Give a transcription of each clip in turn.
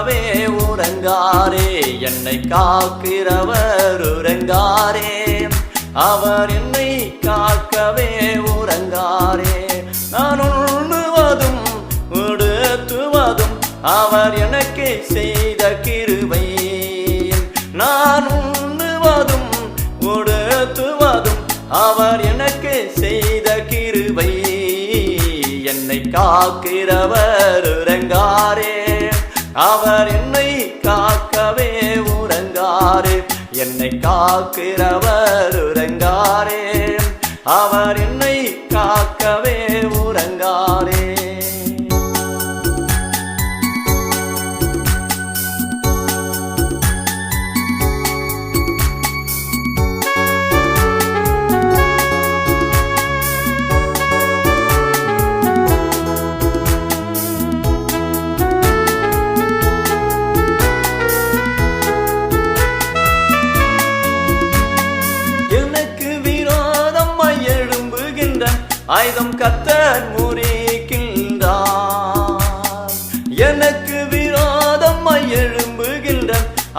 காக்கவே உறங்காரே, என்னை காக்கிறவர் உறங்காரே, அவர் என்னை காக்கவே உறங்காரே. நான் உண்ணுவதும் உடுத்துவதும் அவர் எனக்கு செய்த கிருபை. நான் உண்ணுவதும் உடுத்துவதும் அவர் எனக்கு செய்த கிருபை. என்னை காக்கிறவர் உறங்காரே, அவர் என்னை காக்கவே உறங்காரே, என்னை காக்கிறவர் உறங்காரே, அவர் என்னை காக்கவே உறங்காரே. ஆயுதம் கர்த்தர் முறிக்கின்றார், எனக்கு விரோதமாய் எழும்புகின்ற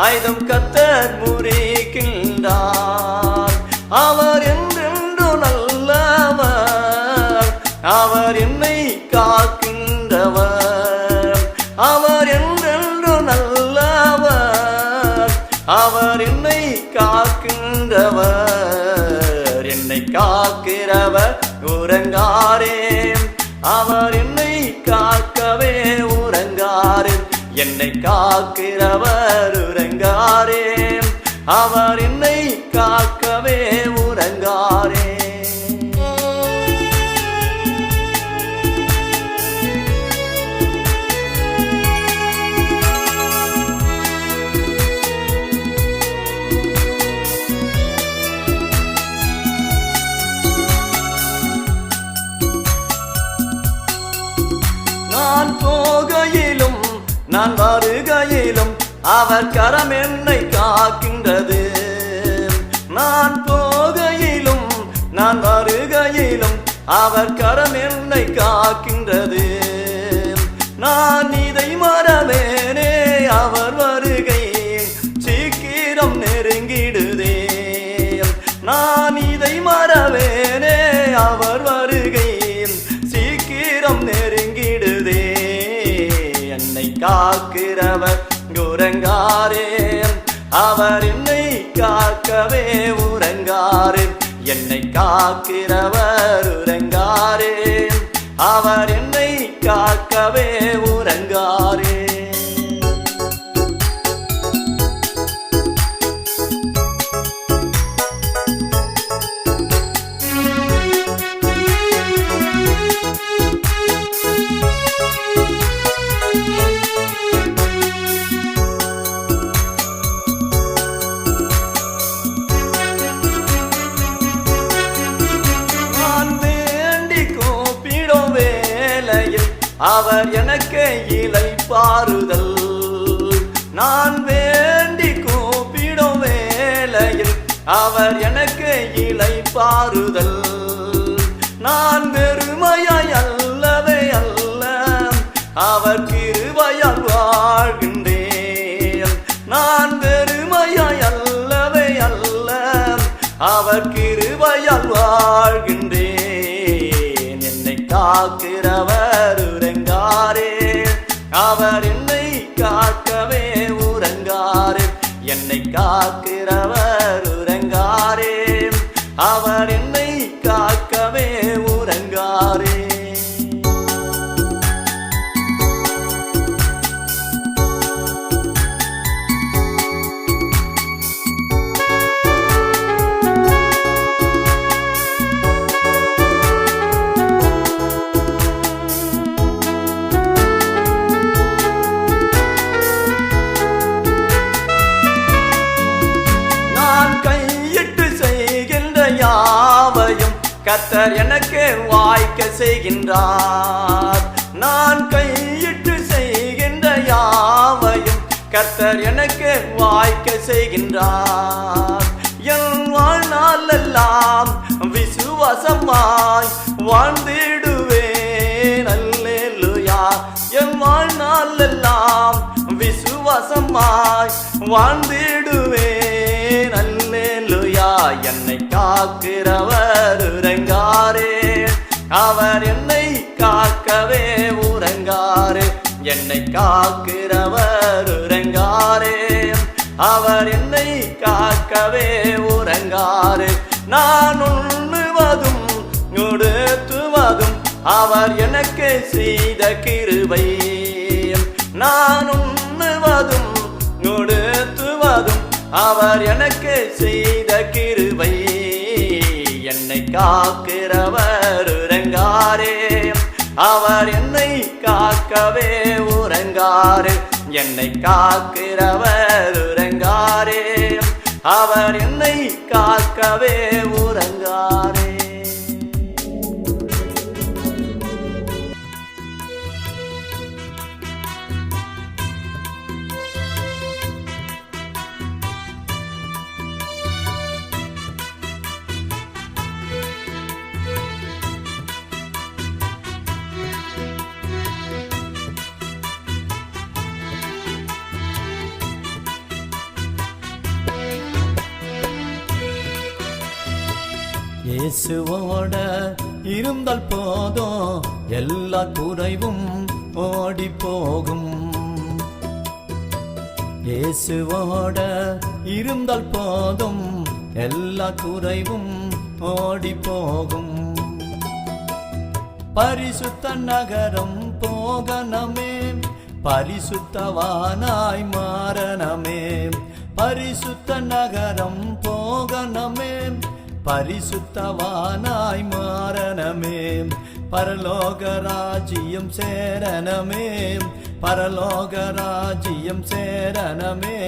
ஆயுதம் கர்த்தர் முறிக்கின்றார். அவர் என்றென்று நல்லவர், அவர் என்னை காக்கின்றவர், அவர் என்றென்று நல்லவர், அவர் என்னை காக்கின்றவர். என்னை காக்கிறவர் உறங்காரே, அவர் என்னை காக்கவே உறங்காரே, என்னை காக்கிறவர் உறங்காரே, அவர் என்னை காக்கவே உறங்காரே. நான் போகையிலும் நான் வருகையிலும் அவர் கரம் என்னை காக்கின்றது. நான் போகையிலும் நான் வருகையிலும் அவர் கரம் என்னை காக்கின்றது. நான் இதை மறவேனே, அவர் வருகை சீக்கிரம் நெருங்கிடுதே. நான் இதை மறவேனே, அவர் வருகை சீக்கிரம் நெருங்கிடுதே. என்னை காக்கிறவர் உறங்காரே, அவர் என்னை காக்கவே உறங்காரே, என்னை காக்கிறவர் உறங்காரே, அவர் என்னை காக்கவே உறங்காரே. அவர் எனக்கு இளைப்பாறுதல். நான் வேண்டி கூப்பிடும் வேளையில் அவர் எனக்கு இளைப்பாறுதல். நான் வெறுமையாய் அல்லவே அல்ல, அவர் கிருபையால் வாழ்கின்றேன். நான் வெறுமையாய் அல்லவே அல்ல, அவர் கிருபையால் வாழ்கின்றேன். என்னை காக்கிறவர் உறங்காரே, அவர் என்னை காக்கவே உறங்காரே, என்னை காக்கிறவர் உறங்காரே, அவர் என்னை காக்கவே உறங்காரே. கர்த்தர் எனக்கு வாய்க்க செய்கின்றார். நான் கையிட்டு செய்கின்ற யாவையும் கர்த்தர் எனக்கு வாய்க்க செய்கின்றார். என் வாழ்நாள் எல்லாம் விசுவாசமாய் வாழ்ந்திடுவேன். அல்லேலூயா. என் வாழ்நாள் எல்லாம் விசுவாசமாய் சுகமாய் வாழ்ந்திடுவேன். அல்லேலூயா. என்னை காக்கிறவர் உறங்காரே, அவர் என்னை காக்கவே உறங்காரே. என்னை காக்கிறவர் உறங்காரே, அவர் என்னை காக்கவே உறங்காரே. நான் உண்ணுவதும் உடுத்துவதும் அவர் எனக்கு செய்த கிருபை. நான் உண்ணுவதும் உடுத்துவதும் அவர் எனக்கு செய்த கிருபை. என்னை காக்கிறவர் உறங்காரே, அவர் என்னை காக்கவே உறங்காரே. என்னை காக்கிறவர் உறங்காரே, அவர் என்னை காக்கவே உறங்காரே. இயேசுவோட இருந்தால் போதும் எல்லா குறைவும் ஓடி போகும். இயேசுவோட இருந்தால் போதும் எல்லா குறைவும் ஓடி போகும். பரிசுத்த நகரம் போகணுமே, பரிசுத்தவானாய் மாறணுமே. பரிசுத்த நகரம் போகணுமே, பரிசுத்தவானாய் மாறணுமே. பரலோக ராஜ்யம் சேரணுமே, பரலோக ராஜ்யம் சேரணுமே.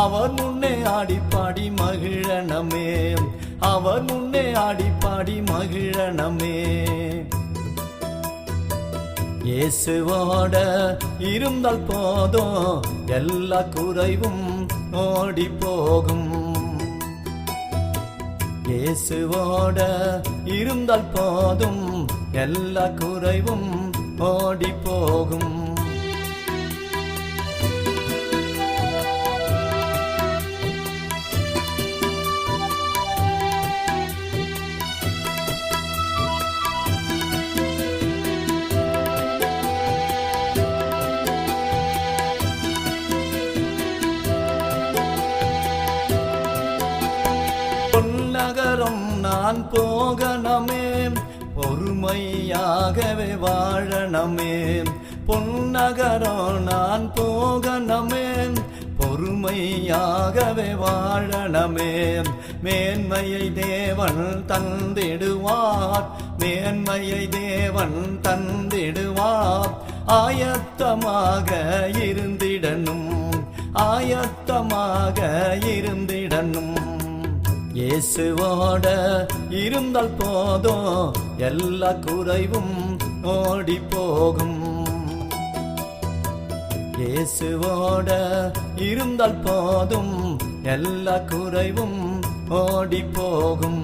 அவர் முன்னே ஆடிப்பாடி மகிழணுமே, அவர் முன்னே ஆடிப்பாடி மகிழணுமே. இயேசுவோட இருந்தால் போதும் எல்லா குறைவும் ஓடி போகும். இயேசுவோட இருந்தால் போதும் எல்லா குறைவும் ஓடி போகும். பொன்னகரம் நான் போகணுமே, பொறுமையாகவே வாழணுமே. பொன்னகரம் நான் போகணுமே, பொறுமையாகவே வாழணுமே. மேன்மையை தேவன் தந்திடுவார், மேன்மையை தேவன் தந்திடுவார். ஆயத்தமாக இருந்திடணும், ஆயத்தமாக இருந்திடணும். இயேசுவோட இருந்தால் போதும் எல்லா குறைவும் ஓடி போகும். இயேசுவோட இருந்தால் போதும் எல்லா குறைவும் ஓடி போகும்.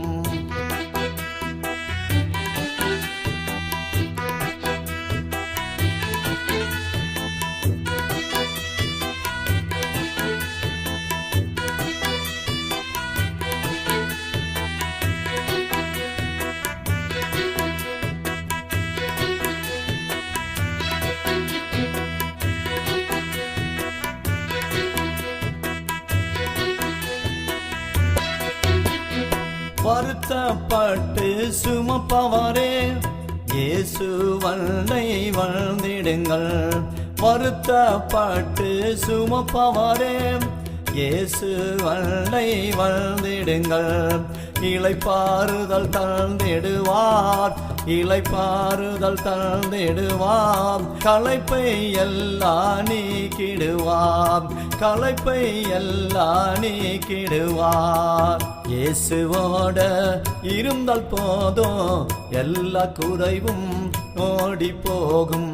வருத்தப்பட்டு சுமப்பவரே, இயேசு வல்லை வாழ்ந்திடுங்கள். வருத்தப்பட்டு சுமப்பவரே, இயேசு வல்லை வாழ்ந்திடுங்கள். இளைப்பாறுதல் தந்திடுவார், இளைப்பாறுதல் தந்திடுவார். களைப்பை எல்லாம் நீக்கிடுவார், களைப்பை எல்லாம் நீக்கிடுவார். இயேசுவோட இருந்தால் போதும் எல்லா குறைவும் ஓடி போகும்.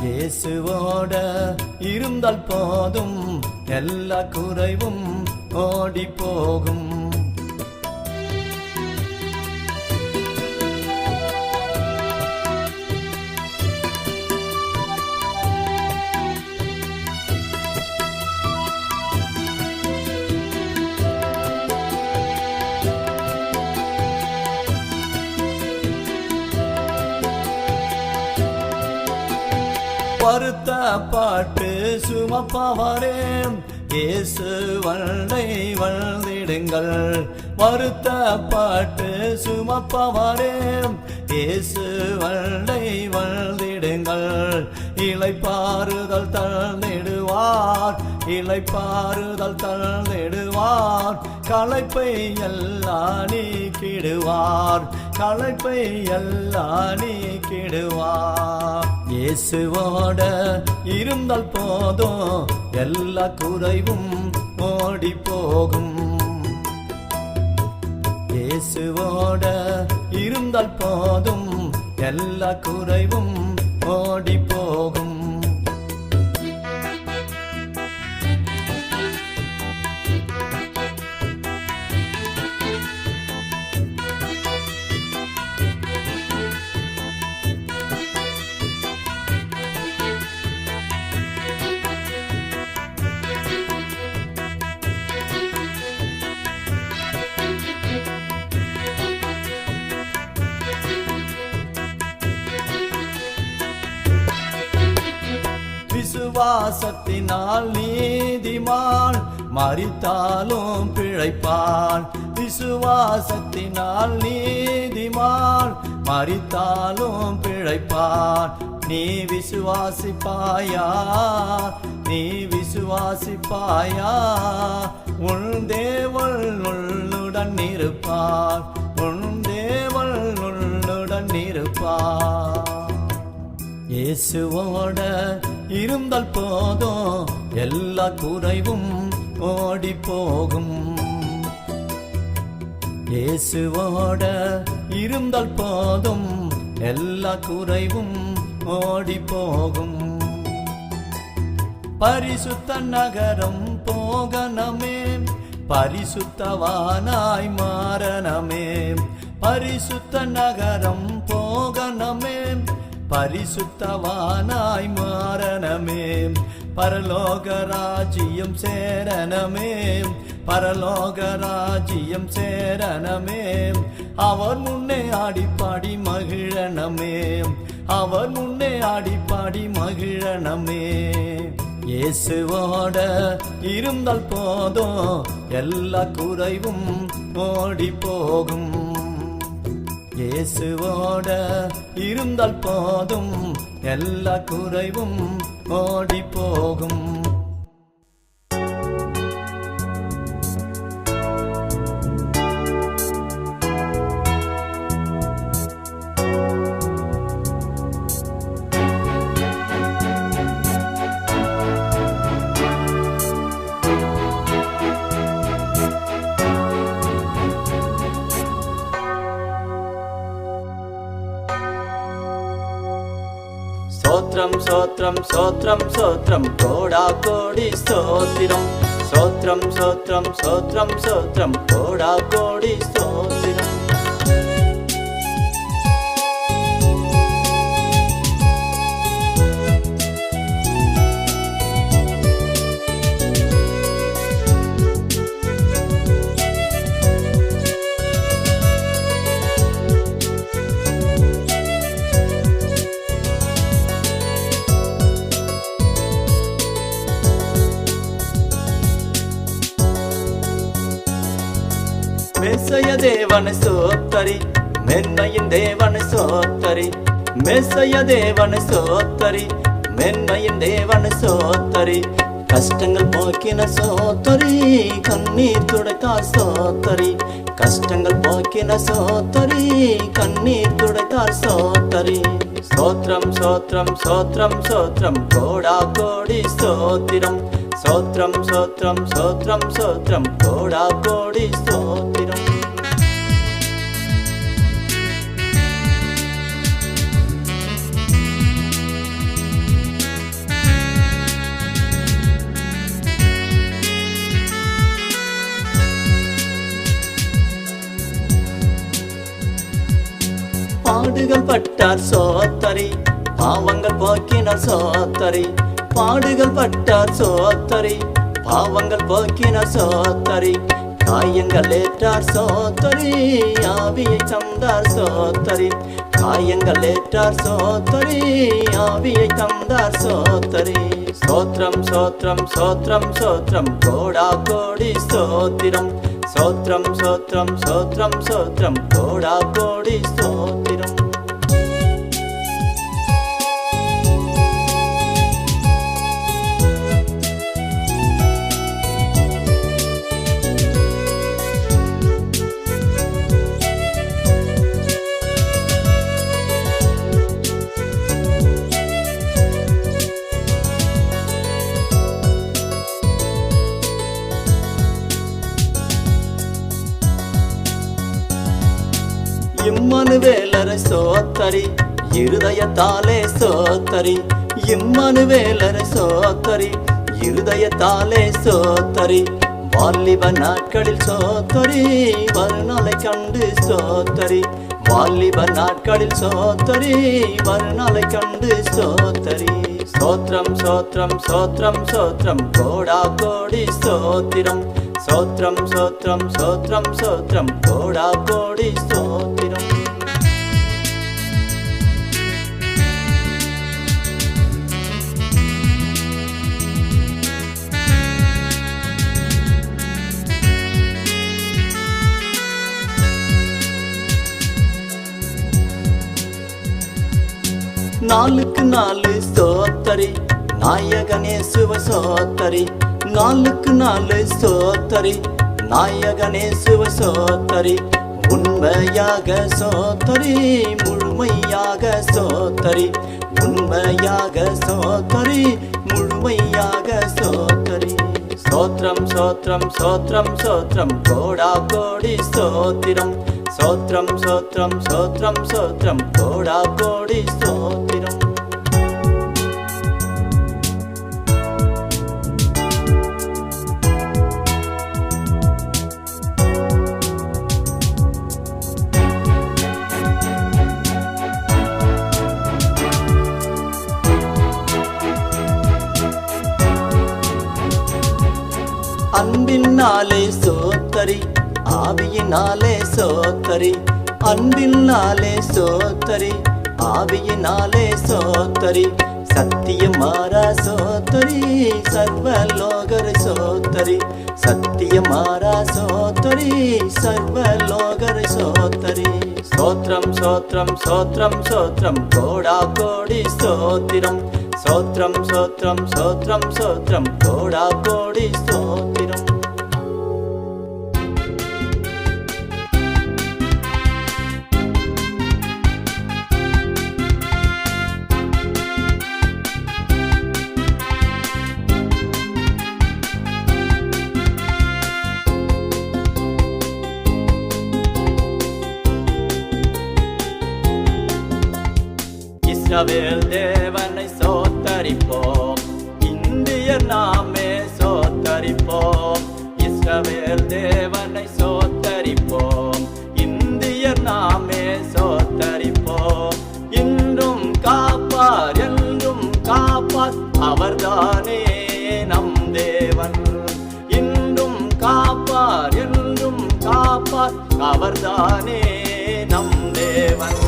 இயேசுவோட இருந்தால் போதும் எல்லா குறைவும் ஓடி போகும். வருத்தப்பட்டு சுமப்பவரே இயேசு வல்லை வந்திடுங்கள். வருத்தப்பட்டு சுமப்பவரே இயேசு வல்லை வந்திடுங்கள். இளைப்பாறுதல் தந்திடுவார், இளைப்பாறுதல் தந்திடுவார். களைப்பை எல்லாம் நீக்கிடுவார், களைப்பை எல்லாம் நீக்கிடுவார். இயேசுவோட இருந்தால் போதும் எல்லா குறைவும் ஓடி போகும். இயேசுவோட இருந்தால் போதும் எல்லா குறைவும் ஓடி போகும். விசுவாசத்தினால் நீதிமான் மரித்தாலும் பிழைப்பான். விசுவாசத்தினால் நீதிமான் மரித்தாலும் பிழைப்பான். நீ விசுவாசிப்பாயா, நீ விசுவாசிப்பாயா? உன் தேவன் உன்னுடன் இருப்பார், உன் தேவன் உன்னுடன் இருப்பார். இயேசுவோட இருந்தால் போதும் எல்லா குறைவும் ஓடி போகும். இயேசுவோட இருந்தால் போதும் எல்லா குறைவும் ஓடி போகும். பரிசுத்த நகரம் போகணுமே, பரிசுத்தவானாய் மாறணுமே. பரிசுத்த நகரம் போகணுமே, பரிசுத்தவானாய் மாறணுமே. பரலோக ராஜ்யம் சேரணுமே, பரலோக ராஜ்யம் சேரணுமே. அவர் முன்னே ஆடிப்பாடி மகிழணுமே, அவர் முன்னே ஆடிப்பாடி மகிழணுமே. இயேசுவோட இருந்தால் போதும் எல்லா குறைவும் ஓடி போகும். இயேசுவோட இருந்தால் போதும் எல்லா குறைவும் ஓடி போகும். சோத்ரம் சோத்ரம் சோத்ரம் சோத்ரம் கோடா கோடி ஸ்தோத்திரம். சோத்ரம் சோத்ரம் சோத்ரம் சோத்ரம் கோடா கோடி ஸ்தோத்திரம். மெஸ்ஸைய தேவனை சோத்தரி, மென்மையின் தேவனை சோத்தரி. மெஸ்ஸைய தேவனை சோத்தரி, மென்மையின் தேவனை சோத்தரி. கஷ்டங்கள் போக்கின சோத்தரி, கண்ணீர் துடைத்தார் சோத்தரி. கஷ்டங்கள் போக்கின சோத்தரி, கண்ணீர் துடைத்தார் சோத்தரி. சோத்ரம் சோத்ரம் சோத்ரம் சோத்ரம் கோடா கோடி ஸ்தோத்திரம். சோத்ரம் சோத்ரம் சோத்ரம் சோத்ரம் கோடா கோடி ஸ்தோத்திரம். பாடுகள் பட்டார் சோத்தரி, பாவங்கள் போக்கினார் சோத்தரி. பாடுகள் பட்டார் சோத்தரி, பாவங்கள் போக்கினார் சோத்தரி. காயங்கள் ஏற்றார் சோத்தரி, ஆவியை தந்தார் சோத்தரி, காயங்கள் ஏற்றார் சோத்தரி, ஆவியை தந்தார் சோத்தரி. சோத்ரம் சோத்ரம் சோத்ரம் சோத்ரம் கோடா கோடி ஸ்தோத்திரம், சோத்ரம் சோத்ரம் சோத்ரம் சோத்ரம் கோடா கோடி ஸ்தோத்திரம். இம்மானுவேலரை சோத்தரி, இருதயத்தாலே சோத்தரி, இம்மானுவேலரை சோத்தரி, இருதயத்தாலே சோத்தரி. வாலிப நாட்களில் சோத்தரி, வருநாளை கண்டு சோத்தரி, வாலிப நாட்களில் சோத்தரி, வருநாளை கண்டு சோத்தரி. சோத்ரம் சோத்ரம் சோத்ரம் சோத்ரம் கோடா கோடி ஸ்தோத்திரம், சோத்ரம் சோத்ரம் சோத்ரம் சோத்ரம் கோடா கோடி ஸ்தோத்திரம். நாளுக்கு நாலு ஸ்தோத்தரி, நாயகனேசுவ சோத்தரி, நாளுக்கு நாலு ஸ்தோத்தரி, நாயகனேசுவ சோத்தரி. உண்மையாக சோத்தரி, முழுமையாக சோத்தரி, உண்மையாக சோத்தரி, முழுமையாக சோத்தரி. சோத்ரம் சோத்ரம் சோத்ரம் சோத்ரம் கோடா கோடி ஸ்தோத்திரம், சோத்ரம் சோத்ரம் சோத்ரம் சோத்ரம் கோடா கோடி ஸ்தோத்திரம். அன்பினாலே சோத்தரி, ஆவியினாலே சோத்தரி, அன்பினாலே சோத்தரி, ஆவியினாலே சோத்தரி. சத்தியமாரா சோத்தரி, சர்வலோகரை சோத்தரி, சத்தியமாரா சோத்தரி, சர்வலோகரை சோத்தரி. சோத்ரம் சோத்ரம் சோத்ரம் சோத்ரம் கோடா கோடி ஸ்தோத்திரம், சோத்ரம் சோத்ரம் சோத்ரம் சோத்ரம் கோடா கோடி ஸ்தோத்திரம். இஸ்ரவேல் தேவனை சோத்தரிப்போம், இந்தியர் நாமே சோத்தரிப்போம். இஸ்ரவேல் தேவனை சோத்தரிப்போம், இந்தியர் நாமே சோத்தரிப்போம். இன்றும் காப்பார் என்றும் காப்பார், அவர்தானே நம் தேவன். இன்றும் காப்பார் என்றும் காப்பார், அவர்தானே நம் தேவன்.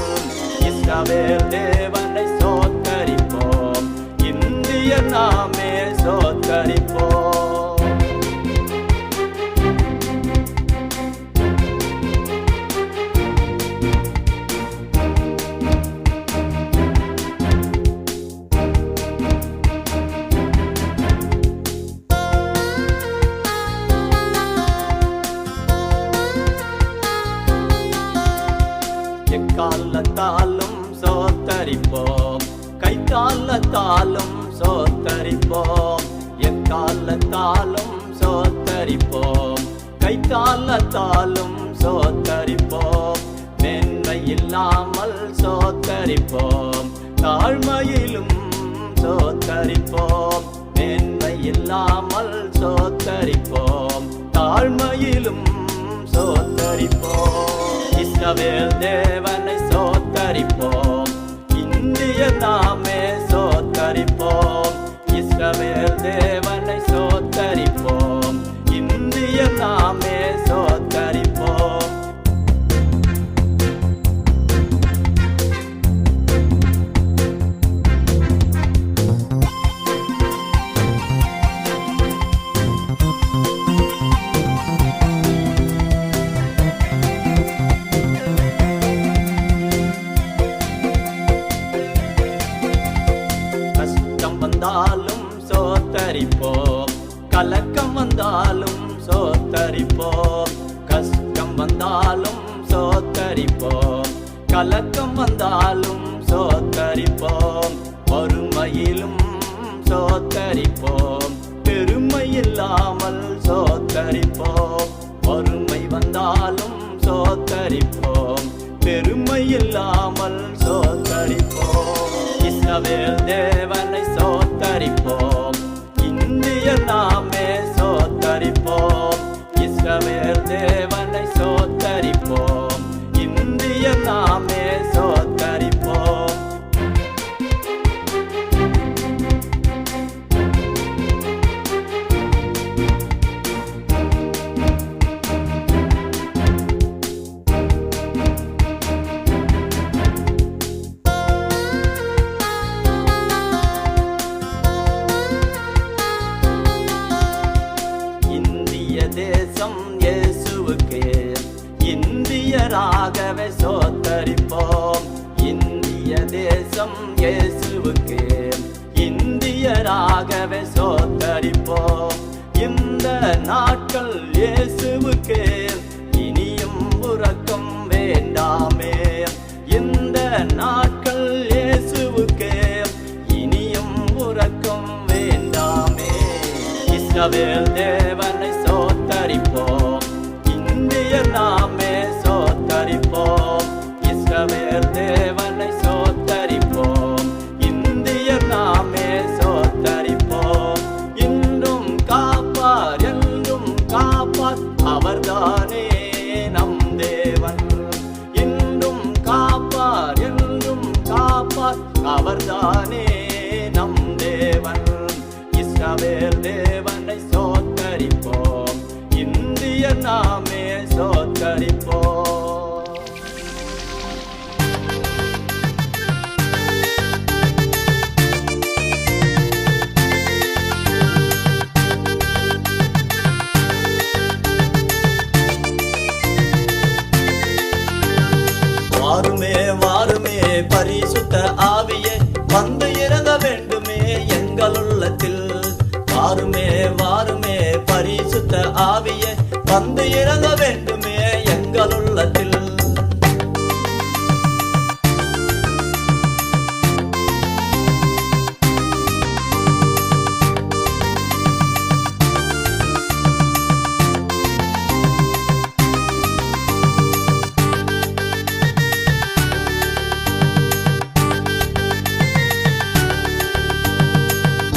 இஸ்ரவேல் தேவனை சோத்தரிப்போம், இந்தியர் நாமே சோத்தரிப்போம். எக்காலத்தாலும் சோத்தரிப்போம், கைத்தாலத்தாலும் சோத்தரிப்போம். எக்காலத்தாலும் சோத்தரிப்போம், கைத்தாலத்தாலும் சோத்தரிப்போம். மேன்மை இல்லாமல் சோத்தரிப்போம், தாழ்மையிலும் சோத்தரிப்போம். மேன்மை இல்லாமல் சோத்தரிப்போம், தாழ்மையிலும் சோத்தரிப்போம். இஸ்ரவேல் தேவனை சோத்தரிப்போம், இந்தியர் நாமே சோத்தரிப்போம். இஸ்ரவேல் தேவனை சோத்தரிப்போம், இந்தியர் நாமே சோத்தரிப்போம். சோத்தரிப்போம். கலக்கம் வந்தாலும் சோத்தரிப்போம், கஷ்டம் வந்தாலும் சோத்தரிப்போம். கலக்கம் வந்தாலும் சோத்தரிப்போம், வறுமையிலும் சோத்தரிப்போம். பெருமை இல்லாமல் சோத்தரிப்போம், வறுமை வந்தாலும் சோத்தரிப்போம். பெருமை இல்லாமல் சோத்தரிப்போம். இஸ்ரவேல் தேவனை சோத்தரிப்போம், இந்தியர் நாமே சோத்தரிப்போம். இஸ்ரவேல் தேவனை சோத்தரிப்போம், இந்தியர் நாமே சோத்தரிப்போம். தேசம் இயேசுவுக்கு இந்தியராகவே சோத்தரிப்போம். இந்திய தேசம் இயேசுவுக்கு இந்தியராகவே சோத்தரிப்போம். இந்த நாட்கள் இயேசுவுக்கு இனியும் உறக்கம் வேண்டாமே. இந்த நாட்கள் இயேசுவுக்கு இனியும் உறக்கம் வேண்டாமே. இஸ்ரவேல் தேவனை சோத்தரிப்போம், இந்தியர் நாமே சோத்தரிப்போம். இஸ்ரவேல் தேவனை சோத்தரிப்போம், இந்தியர் நாமே சோத்தரிப்போம். இன்றும் காப்பார் என்றும் காப்பார், அவர்தானே நம் தேவன். இன்றும் காப்பார் என்றும் காப்பார், அவர்தானே நம் தேவன். இஸ்ரவேல் தேவனை சோத்தரிப்போம், இந்தியர் நாமே சோத்தரிப்போம். வாருமே வாருமே பரிசுத்த ஆவியே, வந்து இறங்க வேண்டுமே எங்கள் உள்ளத்தில். வாருமே வாருமே பரிசுத்த ஆவியே, வந்து இறங்க வேண்டுமே எங்கள் உள்ளத்தில்.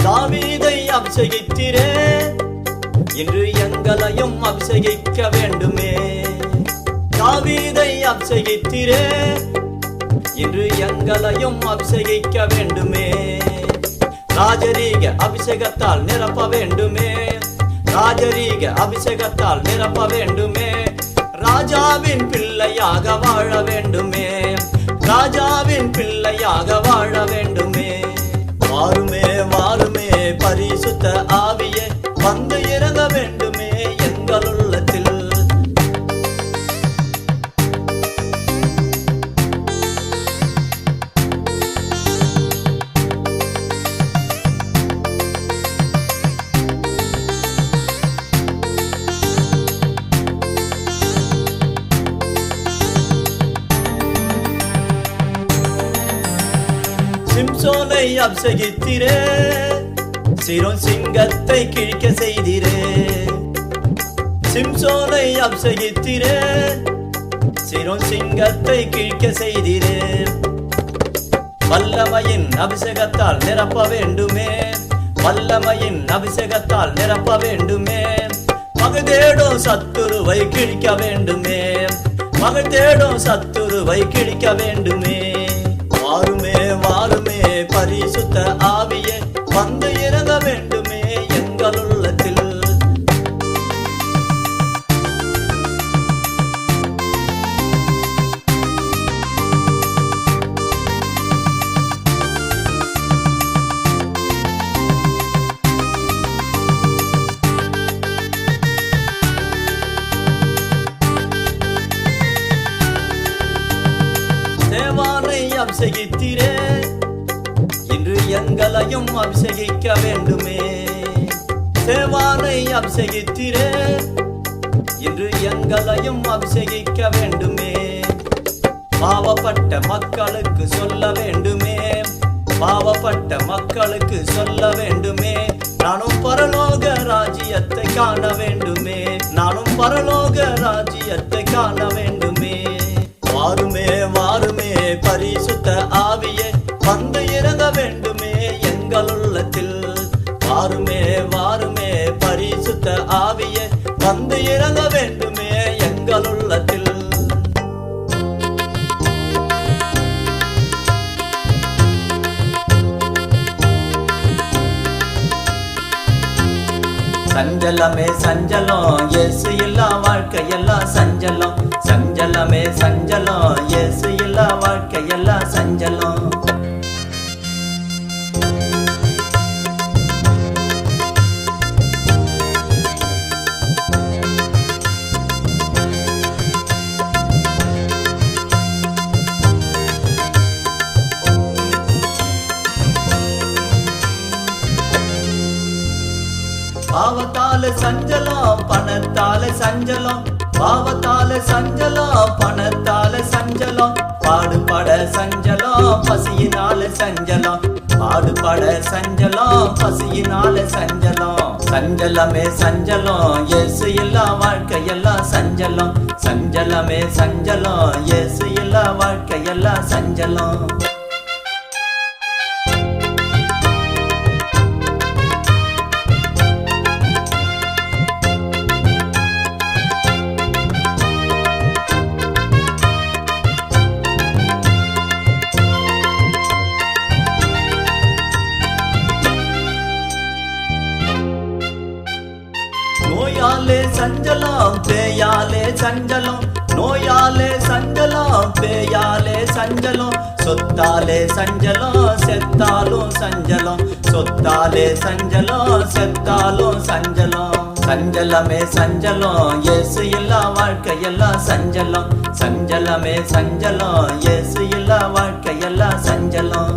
தாவீதை அபிஷேகித்தீரே, இன்று எங்களையும் அபிஷேகிக்க வேண்டுமே. தாவீதை அபிஷேகித்தீரே, இன்று எங்களையும் அபிஷேகிக்க வேண்டுமே. ராஜரீக அபிஷேகத்தால் நிரப்ப வேண்டுமே. ராஜரீக அபிஷேகத்தால் நிரப்ப வேண்டுமே. ராஜாவின் பிள்ளையாக வாழ வேண்டுமே. ராஜாவின் பிள்ளையாக வாழ வேண்டுமே. வாருமே வாருமே பரிசுத்த ஆவியே, வந்து இறங்க வேண்டுமே எங்கள் உள்ளத்தில். சிம்சோனை அபிஷேகித்தீரே, சீரோன் சிங்கத்தை கிழிக்க செய்தீரே. சிம்சோனை அபிஷேகித்தீரே, சீரோன் சிங்கத்தை கிழிக்க செய்தீரே. வல்லமையின் அபிஷேகத்தால் நிரப்ப வேண்டுமே. வல்லமையின் அபிஷேகத்தால் நிரப்ப வேண்டுமே. மகள் தேடும் சத்துருவை கிழிக்க வேண்டுமே. மகள் தேடும் சத்துருவை கிழிக்க வேண்டுமே. வாருமே வாருமே பரிசுத்த ஆவியே, வந்து இறங்க வேண்டுமே எங்கள் உள்ளத்தில். தேவானை அபிஷேகித்தீரே, இன்று எங்களையும் அபிஷேகிக்க வேண்டுமே. தேவானை அபிஷேகித்திரே, இன்று எங்களையும் அபிஷேகிக்க வேண்டுமே. பாவப்பட்ட மக்களுக்கு சொல்ல வேண்டுமே, பாவப்பட்ட மக்களுக்கு சொல்ல வேண்டுமே. நானும் பரலோக ராஜ்யத்தை காண வேண்டுமே, நானும் பரலோக ராஜ்யத்தை காண வேண்டுமே. வாருமே வாருமே பரிசுத்த ஆவியே, வந்து இறங்க வேண்டுமே எங்கள் உள்ளத்தில். வாருமே வாருமே பரிசுத்த ஆவியே, வந்து இறங்க வேண்டுமே எங்கள் உள்ளத்தில். சஞ்சலமே சஞ்சலம், இயேசு இல்லா வாழ்க்கையெல்லாம் சஞ்சலம். சஞ்சலமே சஞ்சலம், இயேசு இல்லா வாழ்க்கையெல்லாம் சஞ்சலம். பாவத்தால சஞ்சலம், பணத்தால சஞ்சலம், பாவத்தால சஞ்சலம், பணத்தால சஞ்சலம். பாடுபட சஞ்சலம், பசியினால சஞ்சலம், பாடுபட சஞ்சலம், பசியினால சஞ்சலம். சஞ்சலமே சஞ்சலம், இயேசு இல்லா வாழ்க்கையெல்லாம் சஞ்சலம். சஞ்சலமே சஞ்சலம், இயேசு இல்லா வாழ்க்கையெல்லாம் சஞ்சலம். நோயாலே சஞ்சலம், பேயாலே சஞ்சலம், நோயாலே சஞ்சலம், பேயாலே சஞ்சலம். சொத்தாலே சஞ்சலம், செத்தாலும் சஞ்சலம், சொத்தாலே சஞ்சலம், செத்தாலும் சஞ்சலம். சஞ்சலமே சஞ்சலம், இயேசு இல்லா வாழ்க்கையெல்லாம் சஞ்சலம். சஞ்சலமே சஞ்சலம், இயேசு இல்லா வாழ்க்கையெல்லாம் சஞ்சலம்.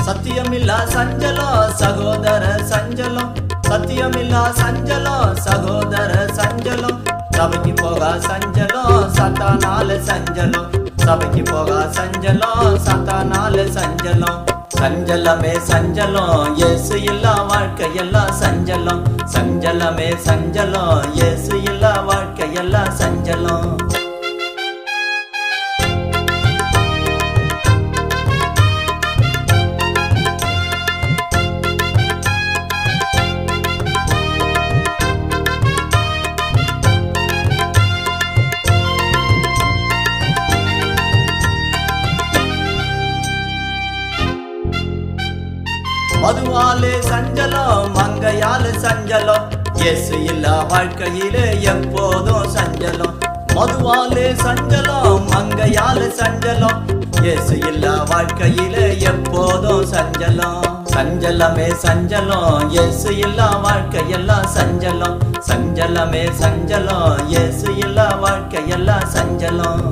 சத்தியமில்லா சஞ்சலம், சகோதர சஞ்சலம், சத்தியமில்லா சஞ்சலம், சகோதர சஞ்சலம். சபைக்கு போக சஞ்சலம், சத்தானால சஞ்சலம், சபைக்கு போக சஞ்சலம், சத்தானால சஞ்சலம். சஞ்சலமே சஞ்சலம், இயேசு இல்லா வாழ்க்கையெல்லாம் சஞ்சலம். சஞ்சலமே சஞ்சலம், இயேசு இல்லா வாழ்க்கையெல்லாம் சஞ்சலம். மதுவாலே சஞ்சலம், மங்கையால சஞ்சலம், இயேசு இல்லா வாழ்க்கையிலே எப்போதும் சஞ்சலம். மதுவாலே சஞ்சலம், மங்கையால சஞ்சலம், இயேசு இல்லா வாழ்க்கையிலே எப்போதும் சஞ்சலம். சஞ்சலமே சஞ்சலம், இயேசு இல்லா வாழ்க்கையெல்லாம் சஞ்சலம். சஞ்சலமே சஞ்சலம், இயேசு இல்லா வாழ்க்கையெல்லாம் சஞ்சலம்.